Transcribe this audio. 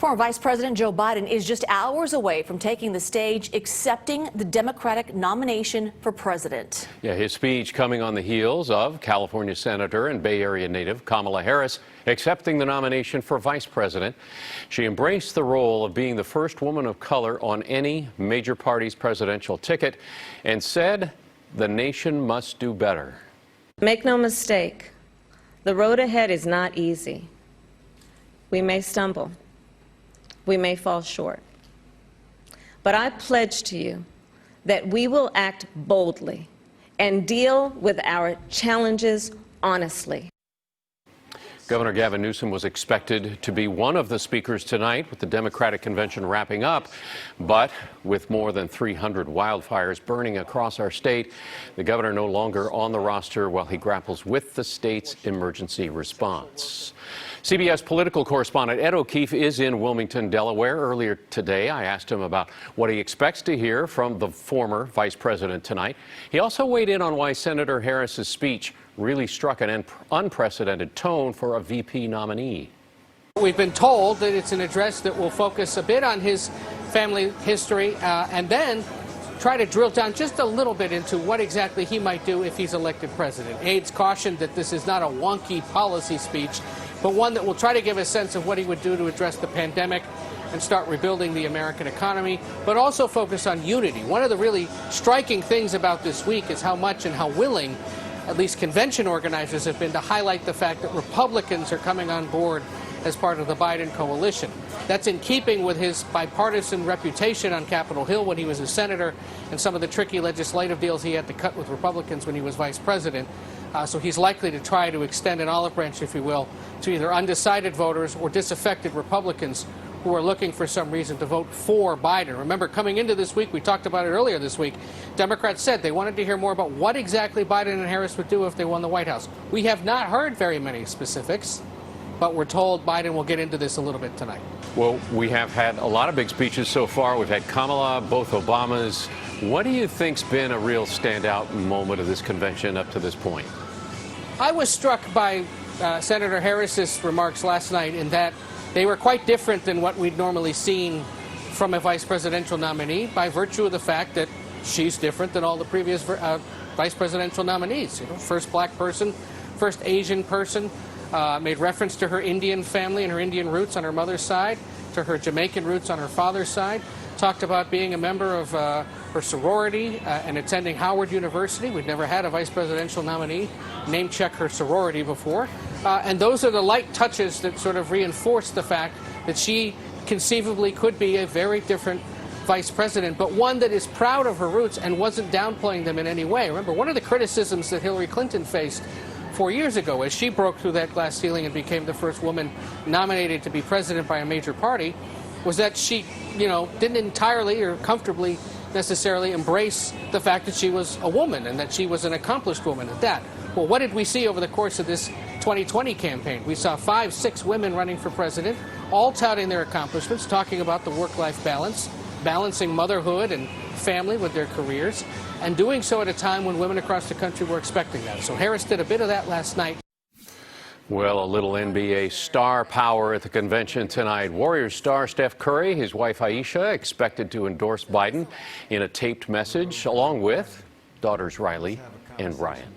Former Vice President Joe Biden is just hours away from taking the stage, accepting the Democratic nomination for president. Yeah, his speech coming on the heels of California Senator and Bay Area native Kamala Harris accepting the nomination for vice president. She embraced the role of being the first woman of color on any major party's presidential ticket and said the nation must do better. Make no mistake, the road ahead is not easy. We may stumble. We may fall short. But I pledge to you that we will act boldly and deal with our challenges honestly. Governor Gavin Newsom was expected to be one of the speakers tonight with the Democratic convention wrapping up. But with more than 300 wildfires burning across our state, the governor no longer on the roster while he grapples with the state's emergency response. CBS political correspondent Ed O'Keefe is in Wilmington, Delaware. Earlier today, I asked him about what he expects to hear from the former vice president tonight. He also weighed in on why Senator Harris's speech really struck an unprecedented tone for a VP nominee. We've been told that it's an address that will focus a bit on his family history and then try to drill down just a little bit into what exactly he might do if he's elected president. Aides cautioned that this is not a wonky policy speech, but one that will try to give a sense of what he would do to address the pandemic and start rebuilding the American economy, but also focus on unity. One of the really striking things about this week is how much and how willing at least convention organizers have been to highlight the fact that Republicans are coming on board as part of the Biden coalition. That's in keeping with his bipartisan reputation on Capitol Hill when he was a senator and some of the tricky legislative deals he had to cut with Republicans when he was vice president. So he's likely to try to extend an olive branch, if you will, to either undecided voters or disaffected Republicans who are looking for some reason to vote for Biden. Remember, coming into this week, we talked about it earlier this week, Democrats said they wanted to hear more about what exactly Biden and Harris would do if they won the White House. We have not heard very many specifics, but we're told Biden will get into this a little bit tonight. Well, we have had a lot of big speeches so far. We've had Kamala, both Obamas. What do you think's been a real standout moment of this convention up to this point? I was struck by Senator Harris's remarks last night in that they were quite different than what we'd normally seen from a vice presidential nominee by virtue of the fact that she's different than all the previous vice presidential nominees. You know, first black person, first Asian person, made reference to her Indian family and her Indian roots on her mother's side, to her Jamaican roots on her father's side, talked about being a member of her sorority and attending Howard University. We'd never had a vice presidential nominee name check her sorority before. And those are the light touches that sort of reinforce the fact that she conceivably could be a very different vice president, but one that is proud of her roots and wasn't downplaying them in any way. Remember, one of the criticisms that Hillary Clinton faced 4 years ago as she broke through that glass ceiling and became the first woman nominated to be president by a major party was that she, didn't entirely or comfortably necessarily embrace the fact that she was a woman and that she was an accomplished woman at that. Well, what did we see over the course of this 2020 campaign? We saw 5, 6 women running for president, all touting their accomplishments, talking about the work-life balance, balancing motherhood and family with their careers, and doing so at a time when women across the country were expecting that. So Harris did a bit of that last night. Well, a little NBA star power at the convention tonight. Warriors star Steph Curry, his wife Ayesha, expected to endorse Biden in a taped message, along with daughters Riley and Ryan.